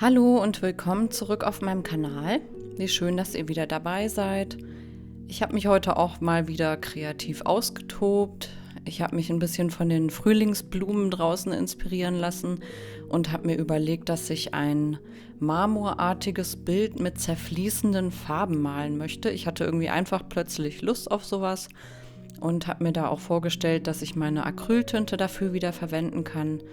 Hallo und willkommen zurück auf meinem Kanal. Wie schön, dass ihr wieder dabei seid. Ich habe mich heute auch mal wieder kreativ ausgetobt. Ich habe mich ein bisschen von den Frühlingsblumen draußen inspirieren lassen und habe mir überlegt, dass ich ein marmorartiges Bild mit zerfließenden Farben malen möchte. Ich hatte irgendwie einfach plötzlich Lust auf sowas und habe mir da auch vorgestellt, dass ich meine Acryltinte dafür wieder verwenden kann.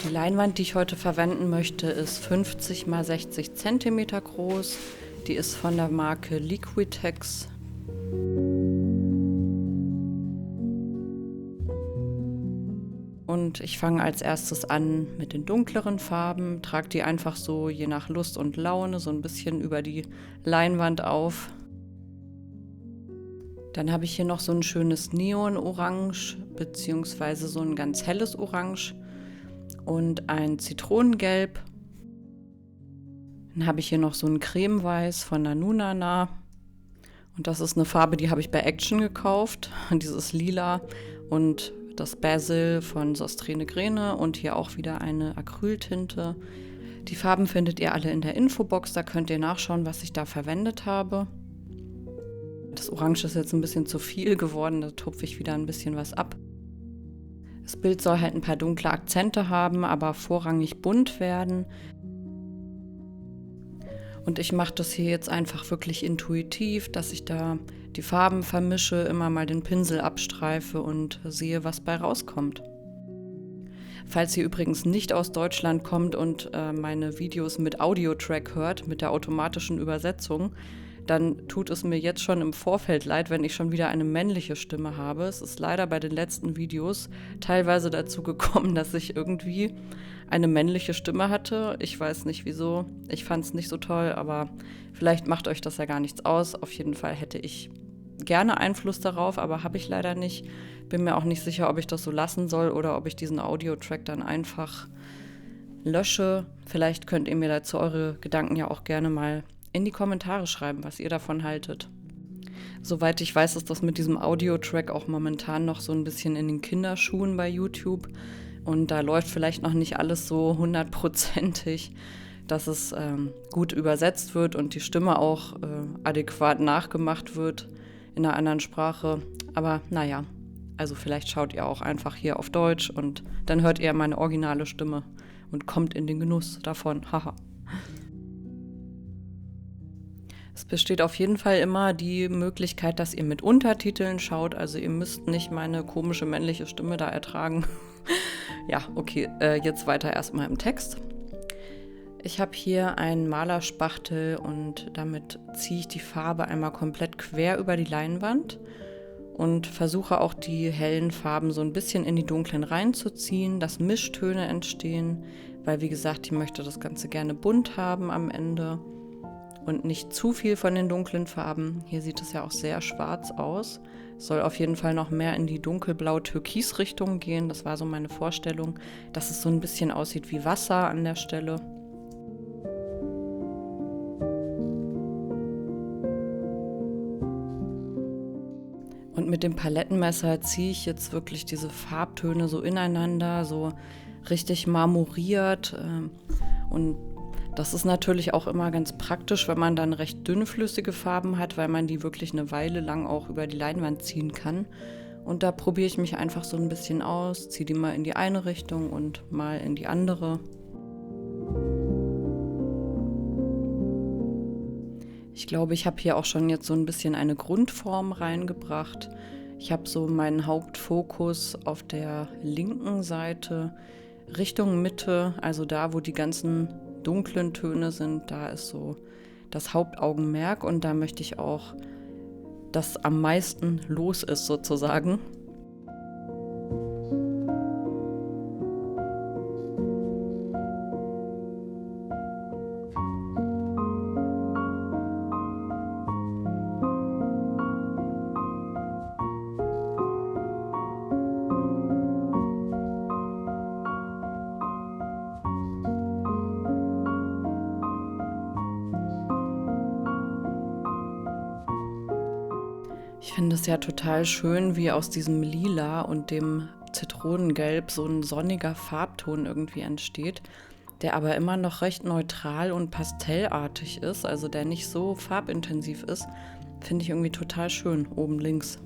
Die Leinwand, die ich heute verwenden möchte, ist 50 x 60 cm groß. Die ist von der Marke Liquitex. Und ich fange als erstes an mit den dunkleren Farben, trage die einfach so je nach Lust und Laune so ein bisschen über die Leinwand auf. Dann habe ich hier noch so ein schönes Neon-Orange, beziehungsweise so ein ganz helles Orange und ein Zitronengelb. Dann habe ich hier noch so ein Cremeweiß von Nanunana. Und das ist eine Farbe, die habe ich bei Action gekauft. Dieses Lila und das Basil von Sostrene Grene und hier auch wieder eine Acryltinte. Die Farben findet ihr alle in der Infobox, da könnt ihr nachschauen, was ich da verwendet habe. Das Orange ist jetzt ein bisschen zu viel geworden, da tupfe ich wieder ein bisschen was ab. Das Bild soll halt ein paar dunkle Akzente haben, aber vorrangig bunt werden. Und ich mache das hier jetzt einfach wirklich intuitiv, dass ich da die Farben vermische, immer mal den Pinsel abstreife und sehe, was bei rauskommt. Falls ihr übrigens nicht aus Deutschland kommt und meine Videos mit Audio-Track hört, mit der automatischen Übersetzung, dann tut es mir jetzt schon im Vorfeld leid, wenn ich schon wieder eine männliche Stimme habe. Es ist leider bei den letzten Videos teilweise dazu gekommen, dass ich irgendwie eine männliche Stimme hatte. Ich weiß nicht wieso. Ich fand es nicht so toll, aber vielleicht macht euch das ja gar nichts aus. Auf jeden Fall hätte ich gerne Einfluss darauf, aber habe ich leider nicht. Bin mir auch nicht sicher, ob ich das so lassen soll oder ob ich diesen Audio-Track dann einfach lösche. Vielleicht könnt ihr mir dazu eure Gedanken ja auch gerne mal in die Kommentare schreiben, was ihr davon haltet. Soweit ich weiß, ist das mit diesem Audio-Track auch momentan noch so ein bisschen in den Kinderschuhen bei YouTube. Und da läuft vielleicht noch nicht alles so hundertprozentig, dass es gut übersetzt wird und die Stimme auch adäquat nachgemacht wird in einer anderen Sprache. Aber naja, also vielleicht schaut ihr auch einfach hier auf Deutsch und dann hört ihr meine originale Stimme und kommt in den Genuss davon. Haha. Es besteht auf jeden Fall immer die Möglichkeit, dass ihr mit Untertiteln schaut. Also ihr müsst nicht meine komische männliche Stimme da ertragen. Ja, okay, jetzt weiter erstmal im Text. Ich habe hier einen Malerspachtel und damit ziehe ich die Farbe einmal komplett quer über die Leinwand und versuche auch die hellen Farben so ein bisschen in die dunklen reinzuziehen, dass Mischtöne entstehen, weil wie gesagt, ich möchte das Ganze gerne bunt haben am Ende. Und nicht zu viel von den dunklen Farben. Hier sieht es ja auch sehr schwarz aus. Es soll auf jeden Fall noch mehr in die dunkelblau-türkis-Richtung gehen. Das war so meine Vorstellung, dass es so ein bisschen aussieht wie Wasser an der Stelle. Und mit dem Palettenmesser ziehe ich jetzt wirklich diese Farbtöne so ineinander, so richtig marmoriert und das ist natürlich auch immer ganz praktisch, wenn man dann recht dünnflüssige Farben hat, weil man die wirklich eine Weile lang auch über die Leinwand ziehen kann. Und da probiere ich mich einfach so ein bisschen aus, ziehe die mal in die eine Richtung und mal in die andere. Ich glaube, ich habe hier auch schon jetzt so ein bisschen eine Grundform reingebracht. Ich habe so meinen Hauptfokus auf der linken Seite Richtung Mitte, also da, wo die ganzen dunklen Töne sind, da ist so das Hauptaugenmerk und da möchte ich auch, dass am meisten los ist sozusagen. Ich finde es ja total schön, wie aus diesem Lila und dem Zitronengelb so ein sonniger Farbton irgendwie entsteht, der aber immer noch recht neutral und pastellartig ist, also der nicht so farbintensiv ist. Finde ich irgendwie total schön, oben links.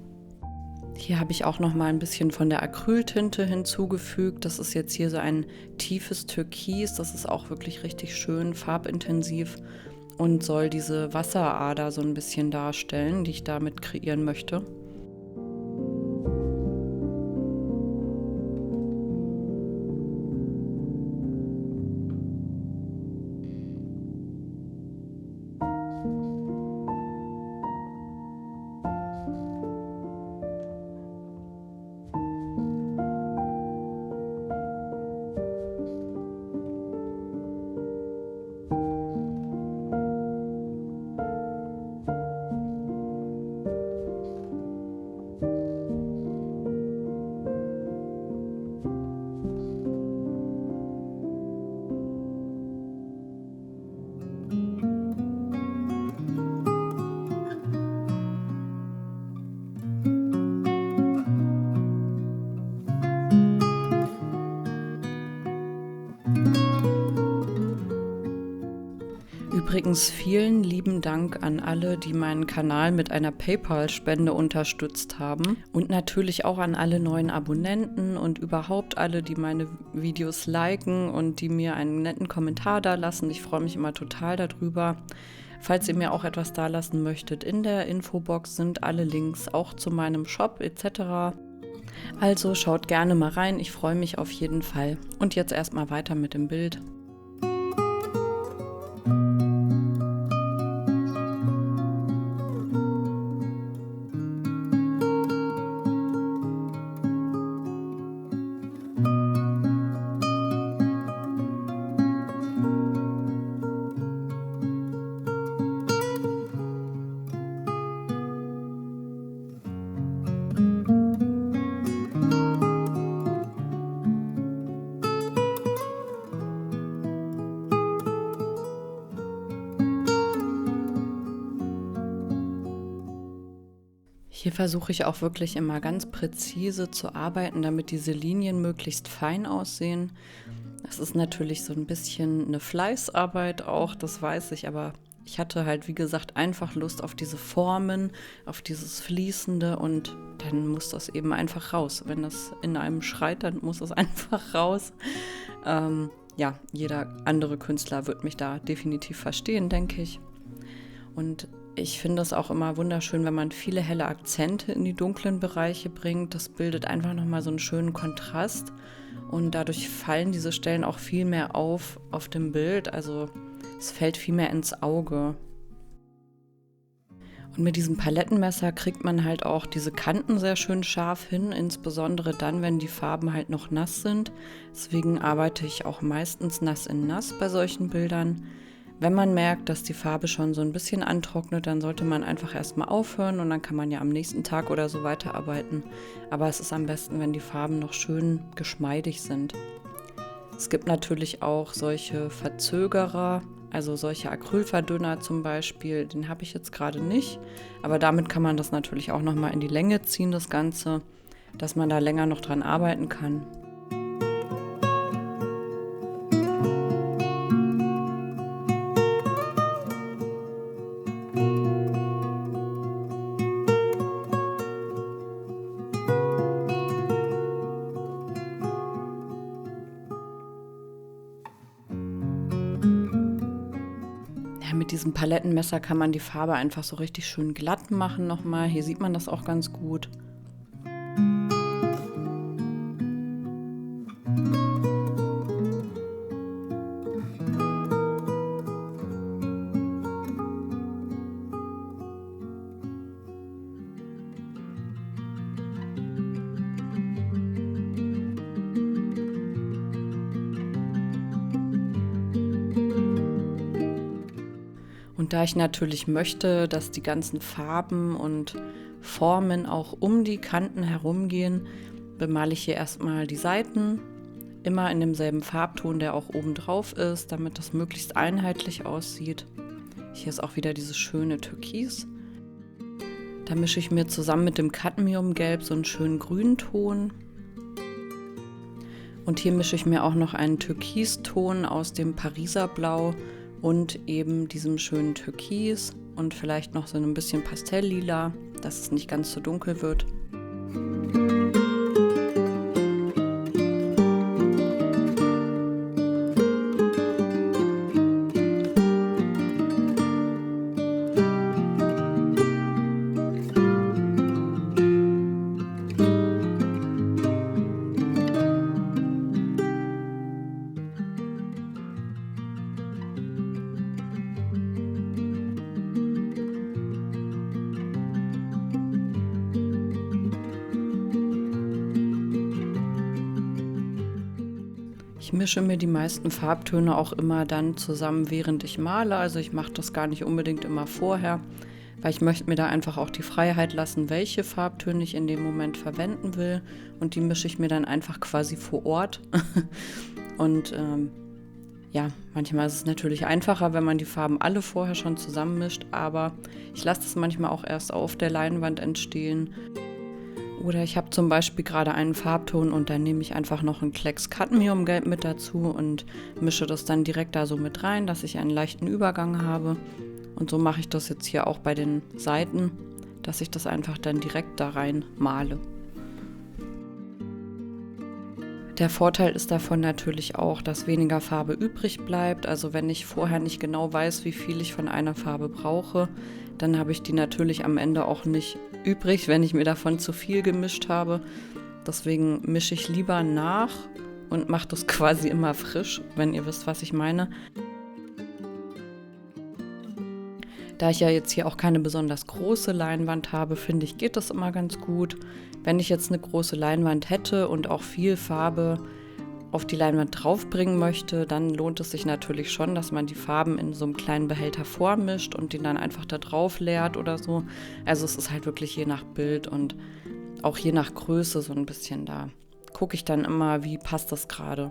Hier habe ich auch noch mal ein bisschen von der Acryltinte hinzugefügt. Das ist jetzt hier so ein tiefes Türkis. Das ist auch wirklich richtig schön farbintensiv und soll diese Wasserader so ein bisschen darstellen, die ich damit kreieren möchte. Übrigens vielen lieben Dank an alle, die meinen Kanal mit einer PayPal-Spende unterstützt haben und natürlich auch an alle neuen Abonnenten und überhaupt alle, die meine Videos liken und die mir einen netten Kommentar dalassen. Ich freue mich immer total darüber. Falls ihr mir auch etwas dalassen möchtet, in der Infobox sind alle Links auch zu meinem Shop etc. Also schaut gerne mal rein, ich freue mich auf jeden Fall. Und jetzt erstmal weiter mit dem Bild. Hier versuche ich auch wirklich immer ganz präzise zu arbeiten, damit diese Linien möglichst fein aussehen. Das ist natürlich so ein bisschen eine Fleißarbeit auch, das weiß ich, aber ich hatte halt, wie gesagt, einfach Lust auf diese Formen, auf dieses Fließende und dann muss das eben einfach raus. Wenn das in einem schreit, dann muss es einfach raus. Ja, jeder andere Künstler wird mich da definitiv verstehen, denke ich. Und ich finde es auch immer wunderschön, wenn man viele helle Akzente in die dunklen Bereiche bringt. Das bildet einfach nochmal so einen schönen Kontrast und dadurch fallen diese Stellen auch viel mehr auf dem Bild. Also es fällt viel mehr ins Auge. Und mit diesem Palettenmesser kriegt man halt auch diese Kanten sehr schön scharf hin, insbesondere dann, wenn die Farben halt noch nass sind. Deswegen arbeite ich auch meistens nass in nass bei solchen Bildern. Wenn man merkt, dass die Farbe schon so ein bisschen antrocknet, dann sollte man einfach erstmal aufhören und dann kann man ja am nächsten Tag oder so weiterarbeiten. Aber es ist am besten, wenn die Farben noch schön geschmeidig sind. Es gibt natürlich auch solche Verzögerer, also solche Acrylverdünner zum Beispiel, den habe ich jetzt gerade nicht. Aber damit kann man das natürlich auch nochmal in die Länge ziehen, das Ganze, dass man da länger noch dran arbeiten kann. Mit diesem Palettenmesser kann man die Farbe einfach so richtig schön glatt machen nochmal. Hier sieht man das auch ganz gut. Und da ich natürlich möchte, dass die ganzen Farben und Formen auch um die Kanten herumgehen, bemale ich hier erstmal die Seiten, immer in demselben Farbton, der auch oben drauf ist, damit das möglichst einheitlich aussieht. Hier ist auch wieder dieses schöne Türkis. Da mische ich mir zusammen mit dem Cadmiumgelb so einen schönen Grünton. Und hier mische ich mir auch noch einen Türkiston aus dem Pariser Blau und eben diesem schönen Türkis und vielleicht noch so ein bisschen Pastelllila, dass es nicht ganz so dunkel wird. Ich mische mir die meisten Farbtöne auch immer dann zusammen, während ich male. Also ich mache das gar nicht unbedingt immer vorher, weil ich möchte mir da einfach auch die Freiheit lassen, welche Farbtöne ich in dem Moment verwenden will. Und die mische ich mir dann einfach quasi vor Ort. Und ja, manchmal ist es natürlich einfacher, wenn man die Farben alle vorher schon zusammenmischt, aber ich lasse das manchmal auch erst auf der Leinwand entstehen. Oder ich habe zum Beispiel gerade einen Farbton und dann nehme ich einfach noch einen Klecks Cadmiumgelb mit dazu und mische das dann direkt da so mit rein, dass ich einen leichten Übergang habe. Und so mache ich das jetzt hier auch bei den Seiten, dass ich das einfach dann direkt da rein male. Der Vorteil ist davon natürlich auch, dass weniger Farbe übrig bleibt. Also wenn ich vorher nicht genau weiß, wie viel ich von einer Farbe brauche, dann habe ich die natürlich am Ende auch nicht übrig, wenn ich mir davon zu viel gemischt habe. Deswegen mische ich lieber nach und mache das quasi immer frisch, wenn ihr wisst, was ich meine. Da ich ja jetzt hier auch keine besonders große Leinwand habe, finde ich, geht das immer ganz gut. Wenn ich jetzt eine große Leinwand hätte und auch viel Farbe auf die Leinwand draufbringen möchte, dann lohnt es sich natürlich schon, dass man die Farben in so einem kleinen Behälter vormischt und den dann einfach da drauf leert oder so. Also es ist halt wirklich je nach Bild und auch je nach Größe so ein bisschen da. Gucke ich dann immer, wie passt das gerade.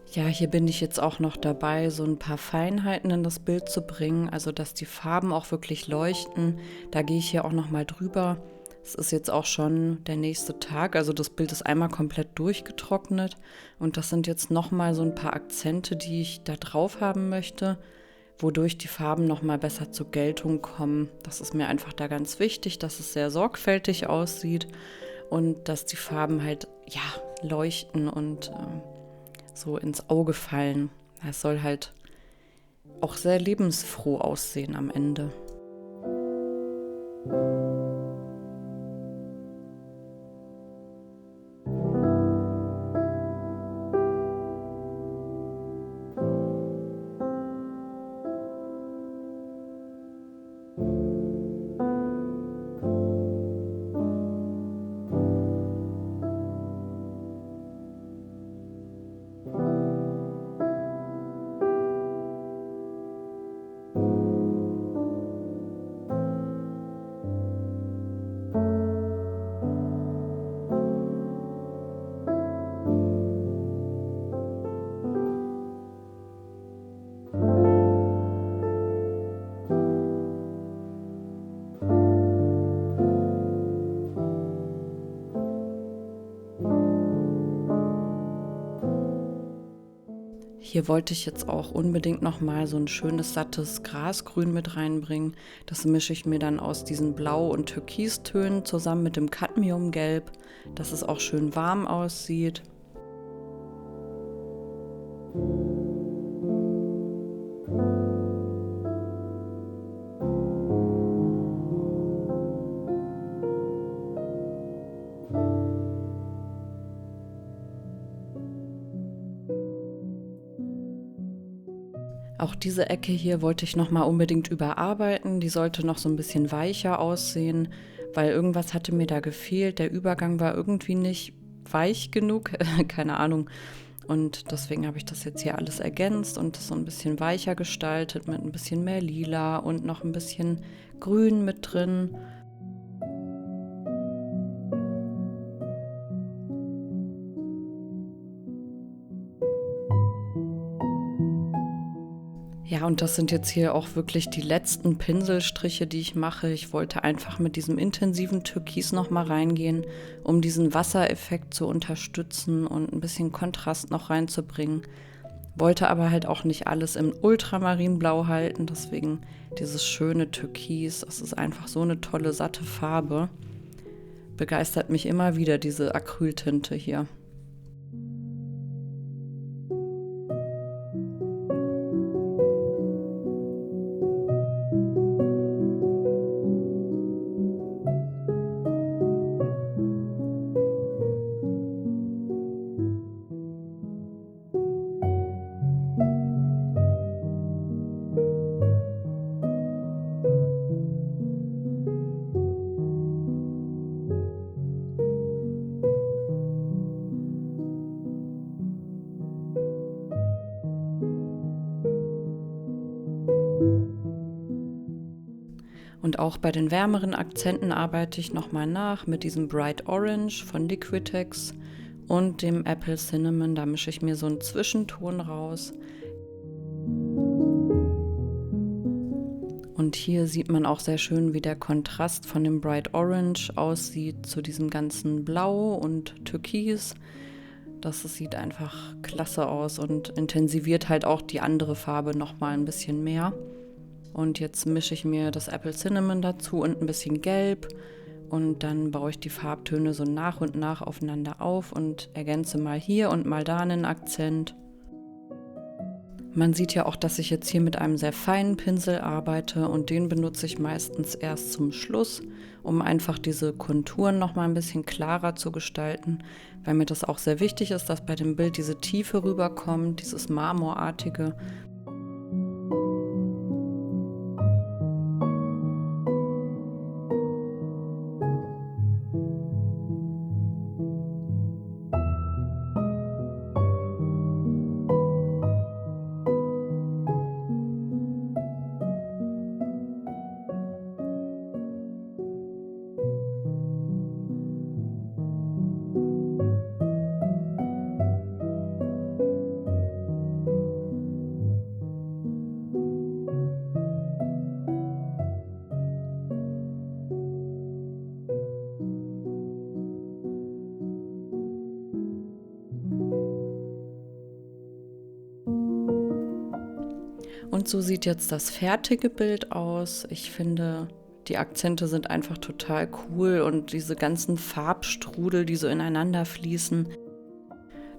Ja, hier bin ich jetzt auch noch dabei, so ein paar Feinheiten in das Bild zu bringen, also dass die Farben auch wirklich leuchten. Da gehe ich hier auch noch mal drüber. Es ist jetzt auch schon der nächste Tag, also das Bild ist einmal komplett durchgetrocknet und das sind jetzt noch mal so ein paar Akzente, die ich da drauf haben möchte, wodurch die Farben noch mal besser zur Geltung kommen. Das ist mir einfach da ganz wichtig, dass es sehr sorgfältig aussieht und dass die Farben halt, ja, leuchten und so ins Auge fallen. Es soll halt auch sehr lebensfroh aussehen am Ende. Hier wollte ich jetzt auch unbedingt noch mal so ein schönes, sattes Grasgrün mit reinbringen. Das mische ich mir dann aus diesen Blau- und Türkistönen zusammen mit dem Cadmiumgelb, dass es auch schön warm aussieht. Auch diese Ecke hier wollte ich noch mal unbedingt überarbeiten. Die sollte noch so ein bisschen weicher aussehen, weil irgendwas hatte mir da gefehlt. Der Übergang war irgendwie nicht weich genug, keine Ahnung. Und deswegen habe ich das jetzt hier alles ergänzt und das so ein bisschen weicher gestaltet mit ein bisschen mehr Lila und noch ein bisschen Grün mit drin. Ja, und das sind jetzt hier auch wirklich die letzten Pinselstriche, die ich mache. Ich wollte einfach mit diesem intensiven Türkis noch mal reingehen, um diesen Wassereffekt zu unterstützen und ein bisschen Kontrast noch reinzubringen. Wollte aber halt auch nicht alles im Ultramarinblau halten, deswegen dieses schöne Türkis. Das ist einfach so eine tolle, satte Farbe. Begeistert mich immer wieder, diese Acryltinte hier. Und auch bei den wärmeren Akzenten arbeite ich nochmal nach mit diesem Bright Orange von Liquitex und dem Apple Cinnamon. Da mische ich mir so einen Zwischenton raus. Und hier sieht man auch sehr schön, wie der Kontrast von dem Bright Orange aussieht zu diesem ganzen Blau und Türkis. Das sieht einfach klasse aus und intensiviert halt auch die andere Farbe nochmal ein bisschen mehr. Und jetzt mische ich mir das Apple Cinnamon dazu und ein bisschen Gelb. Und dann baue ich die Farbtöne so nach und nach aufeinander auf und ergänze mal hier und mal da einen Akzent. Man sieht ja auch, dass ich jetzt hier mit einem sehr feinen Pinsel arbeite und den benutze ich meistens erst zum Schluss, um einfach diese Konturen noch mal ein bisschen klarer zu gestalten, weil mir das auch sehr wichtig ist, dass bei dem Bild diese Tiefe rüberkommt, dieses Marmorartige. Und so sieht jetzt das fertige Bild aus. Ich finde, die Akzente sind einfach total cool und diese ganzen Farbstrudel, die so ineinander fließen.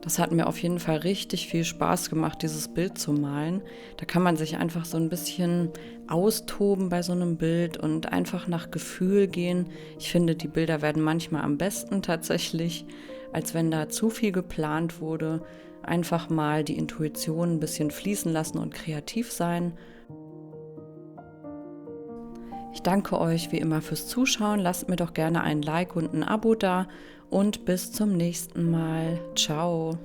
Das hat mir auf jeden Fall richtig viel Spaß gemacht, dieses Bild zu malen. Da kann man sich einfach so ein bisschen austoben bei so einem Bild und einfach nach Gefühl gehen. Ich finde, die Bilder werden manchmal am besten tatsächlich, als wenn da zu viel geplant wurde. Einfach mal die Intuition ein bisschen fließen lassen und kreativ sein. Ich danke euch wie immer fürs Zuschauen. Lasst mir doch gerne ein Like und ein Abo da und bis zum nächsten Mal. Ciao.